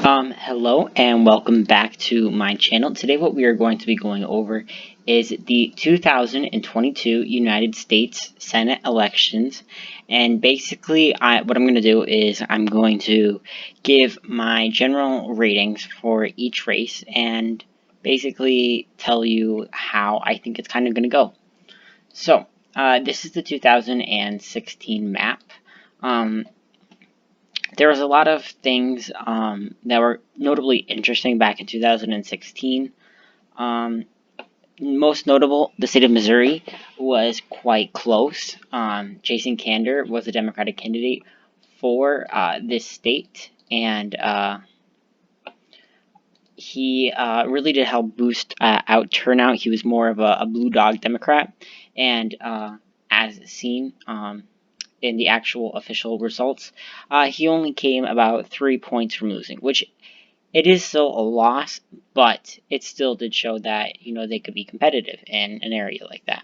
Hello and welcome back to my channel. Today what we are going to be going over is the 2022 United States Senate elections, and basically what I'm going to do is I'm going to give my general ratings for each race and basically tell you how I think it's kind of going to go. So, this is the 2016 map. There was a lot of things that were notably interesting back in 2016. Most notable, the state of Missouri was quite close. Jason Kander was a Democratic candidate for this state, and he really did help boost out turnout. He was more of a blue dog Democrat, and as seen in the actual official results, he only came about 3 points from losing, which it is still a loss, but it still did show that, they could be competitive in an area like that.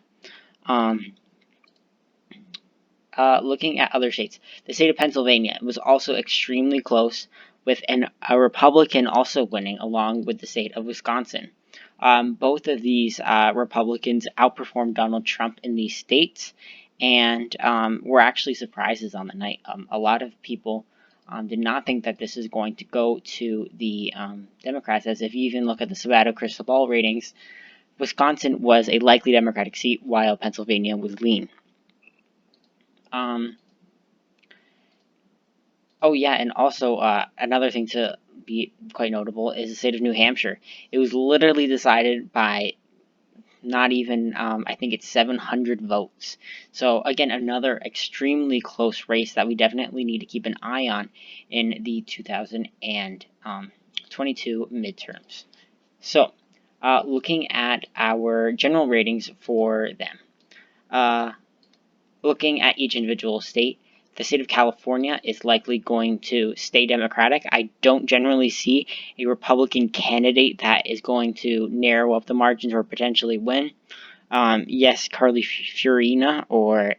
Looking at other states, the state of Pennsylvania was also extremely close, with a Republican also winning along with the state of Wisconsin. Both of these Republicans outperformed Donald Trump in these states, and were actually surprises on the night. A lot of people did not think that this is going to go to the Democrats, as if you even look at the Sabato crystal ball ratings, Wisconsin was a likely Democratic seat, while Pennsylvania was lean. Oh yeah, and also another thing to be quite notable is the state of New Hampshire. It was literally decided by not even, I think it's 700 votes. So again, another extremely close race that we definitely need to keep an eye on in the 2022 midterms. So, looking at our general ratings for them. Looking at each individual state, the state of California is likely going to stay Democratic. I don't generally see a Republican candidate that is going to narrow up the margins or potentially win. Yes, Carly Fiorina or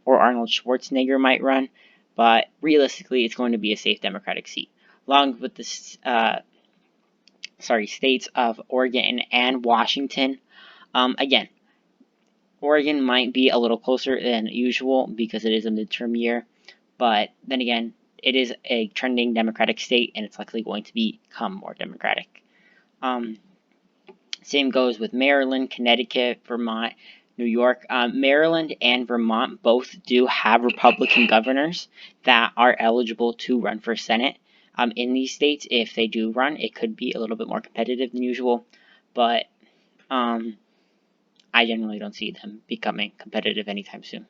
Arnold Schwarzenegger might run, but realistically, it's going to be a safe Democratic seat, along with the states of Oregon and Washington. Again, Oregon might be a little closer than usual because it is a midterm year, but then again, it is a trending Democratic state, and it's likely going to become more Democratic. Same goes with Maryland, Connecticut, Vermont, New York. Maryland and Vermont both do have Republican governors that are eligible to run for Senate. In these states, if they do run, it could be a little bit more competitive than usual, but I generally don't see them becoming competitive anytime soon.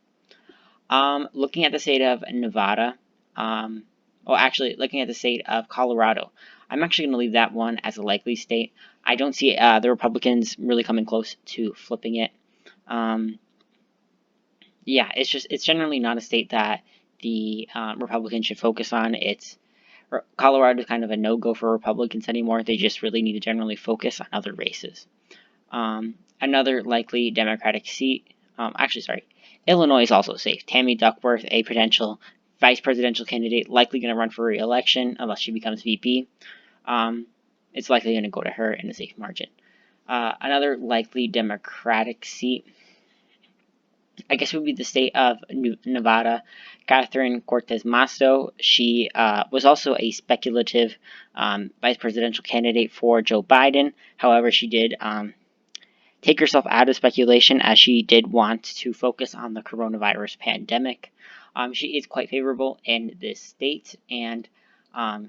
Looking at the state of Nevada, looking at the state of Colorado, I'm actually going to leave that one as a likely state. I don't see the Republicans really coming close to flipping it. Yeah, it's generally not a state that the Republicans should focus on. Colorado is kind of a no-go for Republicans anymore. They just really need to generally focus on other races. Another likely Democratic seat, Illinois is also safe. Tammy Duckworth, a potential vice presidential candidate, likely going to run for re-election unless she becomes VP. It's likely going to go to her in a safe margin. Another likely Democratic seat, I guess, would be the state of Nevada. Catherine Cortez Masto, she was also a speculative vice presidential candidate for Joe Biden. However, she did take herself out of speculation, as she did want to focus on the coronavirus pandemic. She is quite favorable in this state, and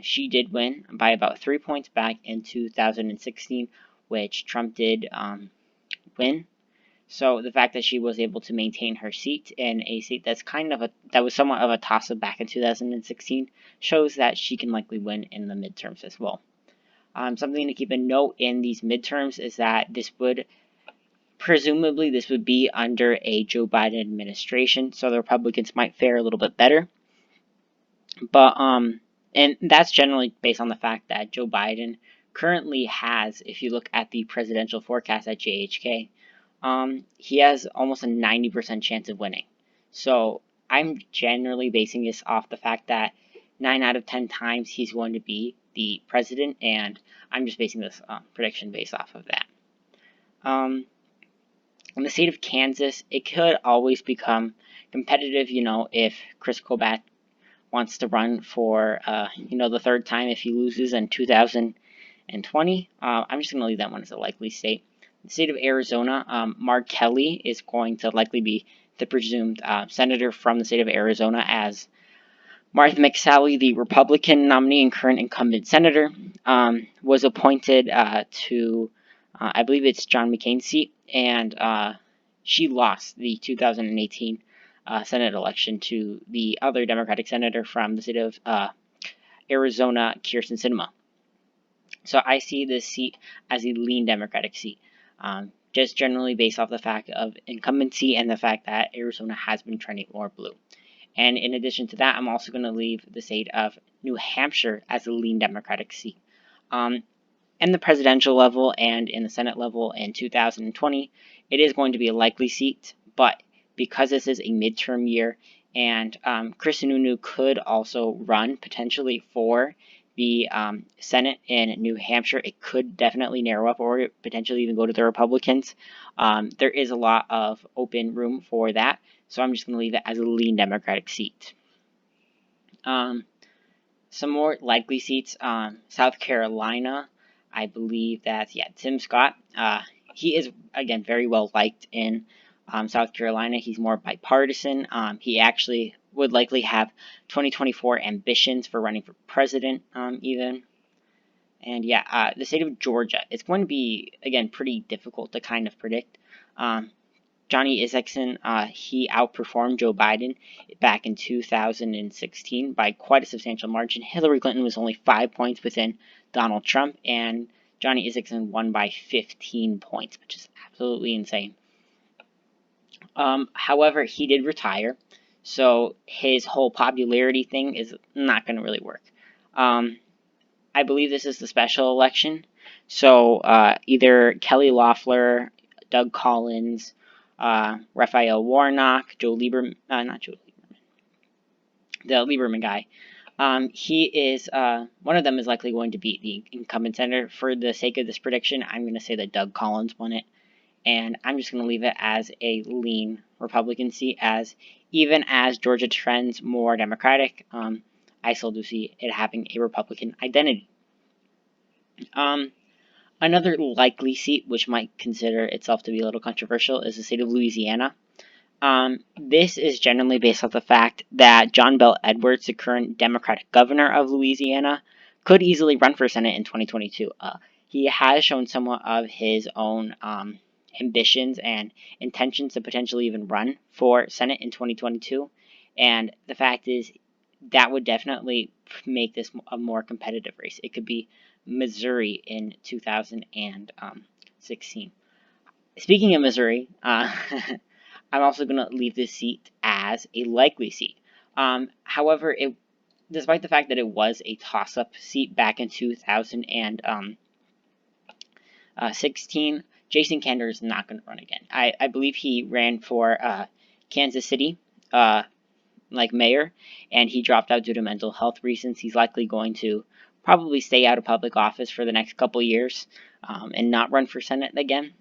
she did win by about 3 points back in 2016, which Trump did win. So the fact that she was able to maintain her seat in a seat that was somewhat of a toss-up back in 2016 shows that she can likely win in the midterms as well. Something to keep a note in these midterms is that presumably this would be under a Joe Biden administration, so the Republicans might fare a little bit better. But and that's generally based on the fact that Joe Biden currently has, if you look at the presidential forecast at JHK, he has almost a 90% chance of winning. So I'm generally basing this off the fact that 9 out of 10 times he's going to be the president, and I'm just basing this prediction based off of that. In the state of Kansas, it could always become competitive, if Chris Kobach wants to run for, the third time if he loses in 2020. I'm just going to leave that one as a likely state. The state of Arizona, Mark Kelly is going to likely be the presumed senator from the state of Arizona, as Martha McSally, the Republican nominee and current incumbent senator, was appointed to, I believe it's John McCain's seat, and she lost the 2018 Senate election to the other Democratic senator from the state of Arizona, Kyrsten Sinema. So I see this seat as a lean Democratic seat, just generally based off the fact of incumbency and the fact that Arizona has been trending more blue. And in addition to that, I'm also going to leave the state of New Hampshire as a lean Democratic seat. In the presidential level and in the Senate level in 2020, it is going to be a likely seat, but because this is a midterm year, and Chris Sununu could also run potentially for the Senate in New Hampshire, it could definitely narrow up or potentially even go to the Republicans. There is a lot of open room for that, so I'm just going to leave it as a lean Democratic seat. Some more likely seats, South Carolina, I believe that, Tim Scott, he is, again, very well liked in South Carolina. He's more bipartisan. He actually would likely have 2024 ambitions for running for president, even. And the state of Georgia, it's going to be, again, pretty difficult to kind of predict. Johnny Isakson, he outperformed Joe Biden back in 2016 by quite a substantial margin. Hillary Clinton was only 5 points within Donald Trump, and Johnny Isakson won by 15 points, which is absolutely insane. However, he did retire, so his whole popularity thing is not going to really work. I believe this is the special election, so either Kelly Loeffler, Doug Collins, Raphael Warnock, Joe Lieberman, not Joe Lieberman, the Lieberman guy. He is, one of them is likely going to beat the incumbent senator. For the sake of this prediction, I'm going to say that Doug Collins won it, and I'm just going to leave it as a lean Republican seat, as even as Georgia trends more Democratic, I still do see it having a Republican identity. Another likely seat, which might consider itself to be a little controversial, is the state of Louisiana. This is generally based off the fact that John Bel Edwards, the current Democratic governor of Louisiana, could easily run for Senate in 2022. He has shown somewhat of his own ambitions and intentions to potentially even run for Senate in 2022. And the fact is, that would definitely make this a more competitive race. It could be Missouri in 2016. Speaking of Missouri, I'm also going to leave this seat as a likely seat. However, despite the fact that it was a toss-up seat back in 2016, Jason Kander is not going to run again. I believe he ran for Kansas City, mayor, and he dropped out due to mental health reasons. He's likely going to probably stay out of public office for the next couple years and not run for Senate again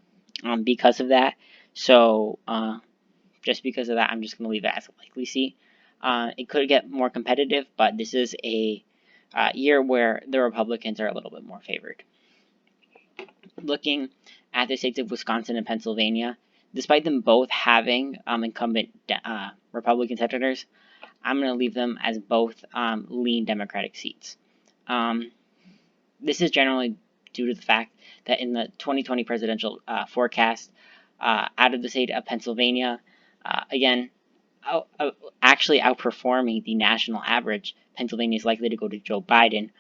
because of that. So just because of that, I'm just going to leave it as a likely seat. It could get more competitive, but this is a year where the Republicans are a little bit more favored. Looking at the states of Wisconsin and Pennsylvania, despite them both having incumbent Republican senators, I'm going to leave them as both lean Democratic seats. This is generally due to the fact that in the 2020 presidential forecast, out of the state of Pennsylvania, again, actually outperforming the national average, Pennsylvania is likely to go to Joe Biden,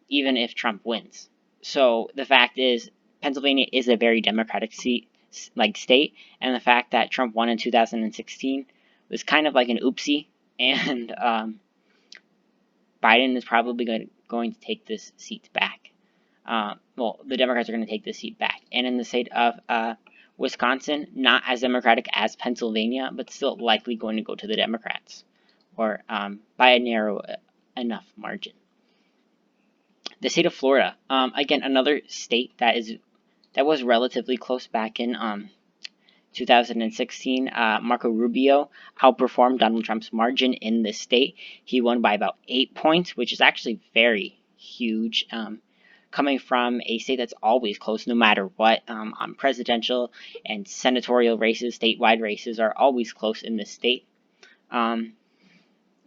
even if Trump wins. So the fact is, Pennsylvania is a very Democratic state, and the fact that Trump won in 2016 was kind of like an oopsie, and Biden is probably going to take this seat back. The Democrats are going to take this seat back. And in the state of Wisconsin, not as Democratic as Pennsylvania, but still likely going to go to the Democrats, or by a narrow enough margin. The state of Florida, again, another state that was relatively close back in 2016. Marco Rubio outperformed Donald Trump's margin in this state. He won by about 8 points, which is actually very huge. Coming from a state that's always close no matter what, on presidential and senatorial races, statewide races are always close in this state.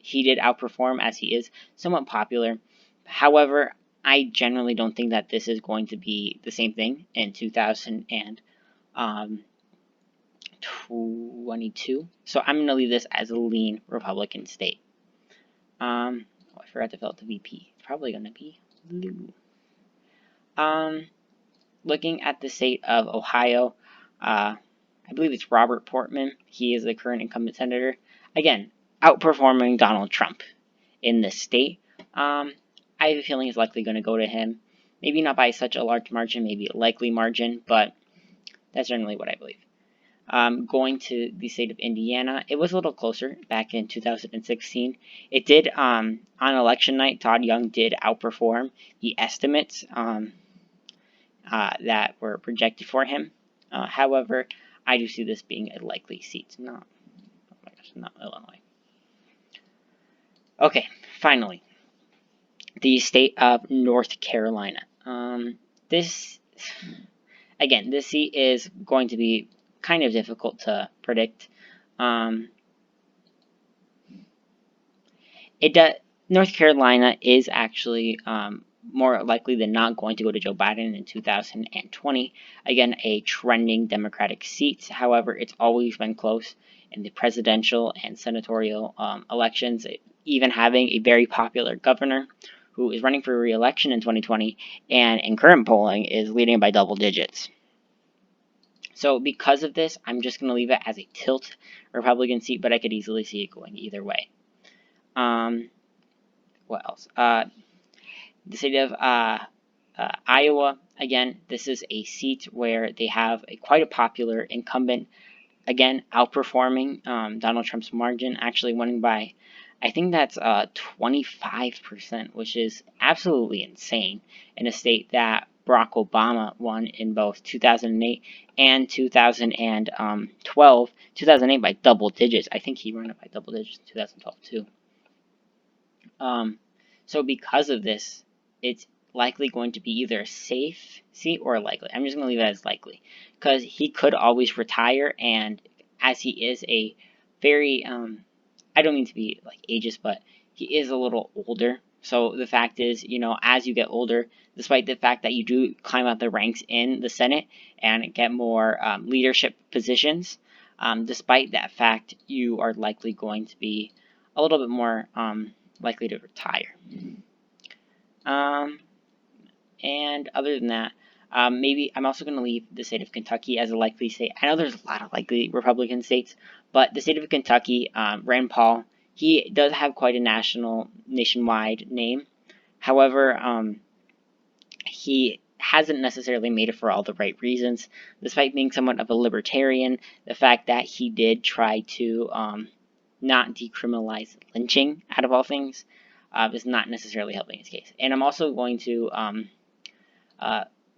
He did outperform, as he is somewhat popular. However, I generally don't think that this is going to be the same thing in 2022. So I'm going to leave this as a lean Republican state. I forgot to fill out the VP. It's probably going to be Lou. Looking at the state of Ohio, I believe it's Robert Portman. He is the current incumbent senator. Again, outperforming Donald Trump in this state. I have a feeling it's likely going to go to him. Maybe not by such a large margin, maybe a likely margin, but that's generally what I believe. Going to the state of Indiana, it was a little closer back in 2016. It did, on election night, Todd Young did outperform the estimates that were projected for him. However, I do see this being a likely seat. Not Illinois. Okay, finally, the state of North Carolina. This seat is going to be kind of difficult to predict. North Carolina is actually more likely than not going to go to Joe Biden in 2020. Again, a trending Democratic seat. However, it's always been close in the presidential and senatorial elections, even having a very popular governor who is running for re-election in 2020 and in current polling is leading by double digits. So because of this, I'm just going to leave it as a tilt Republican seat, but I could easily see it going either way. What else? The state of Iowa, again, this is a seat where they have quite a popular incumbent, again, outperforming Donald Trump's margin, actually winning by, I think that's 25%, which is absolutely insane in a state that Barack Obama won in both 2008 and 2012. 2008 by double digits. I think he won it by double digits in 2012 too. So because of this, it's likely going to be either a safe seat or likely. I'm just going to leave it as likely because he could always retire, and as he is a very, I don't mean to be like ageist, but he is a little older. So the fact is, as you get older, despite the fact that you do climb up the ranks in the Senate and get more leadership positions, despite that fact, you are likely going to be a little bit more likely to retire. And other than that, maybe I'm also going to leave the state of Kentucky as a likely state. I know there's a lot of likely Republican states, but the state of Kentucky, Rand Paul, he does have quite a nationwide name. However, he hasn't necessarily made it for all the right reasons, despite being somewhat of a libertarian. The fact that he did try to not decriminalize lynching, out of all things, is not necessarily helping his case. And I'm also going to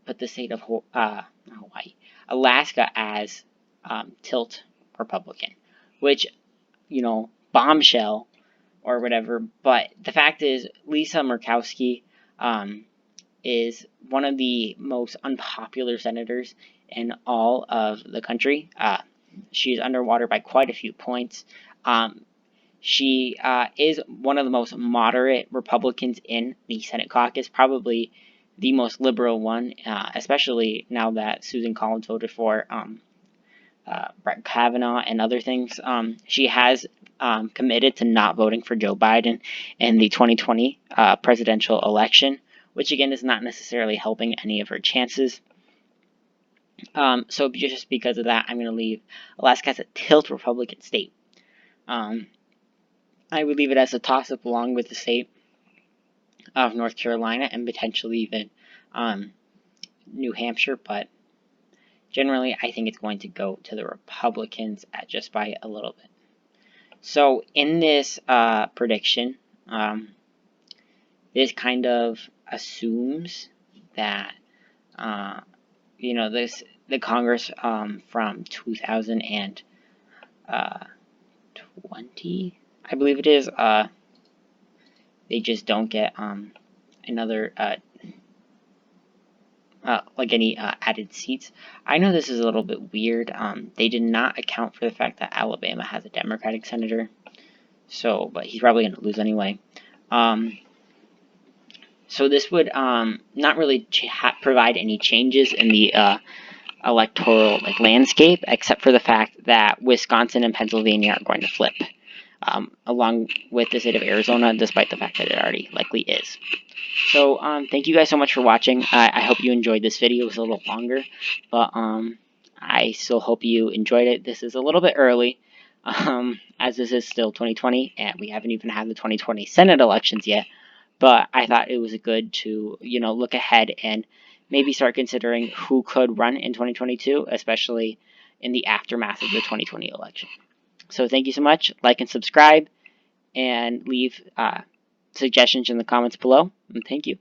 put the state of Hawaii, Alaska as tilt Republican, which, bombshell or whatever. But the fact is, Lisa Murkowski is one of the most unpopular senators in all of the country. She's underwater by quite a few points. She is one of the most moderate Republicans in the Senate caucus, probably the most liberal one, especially now that Susan Collins voted for Brett Kavanaugh and other things. She has committed to not voting for Joe Biden in the 2020 presidential election, which again is not necessarily helping any of her chances. So just because of that, I'm going to leave Alaska as a tilt Republican state. I would leave it as a toss-up along with the state of North Carolina and potentially even New Hampshire, but generally I think it's going to go to the Republicans just by a little bit. So in this prediction, this kind of, assumes that the Congress from 2020, I believe it is, they just don't get another any added seats. I know this is a little bit weird. They did not account for the fact that Alabama has a Democratic senator, but he's probably going to lose anyway. So this would not really provide any changes in the electoral landscape, except for the fact that Wisconsin and Pennsylvania are going to flip, along with the state of Arizona, despite the fact that it already likely is. So thank you guys so much for watching. I hope you enjoyed this video. It was a little longer, but I still hope you enjoyed it. This is a little bit early, as this is still 2020, and we haven't even had the 2020 Senate elections yet. But I thought it was good to, look ahead and maybe start considering who could run in 2022, especially in the aftermath of the 2020 election. So thank you so much. Like and subscribe, and leave suggestions in the comments below. And thank you.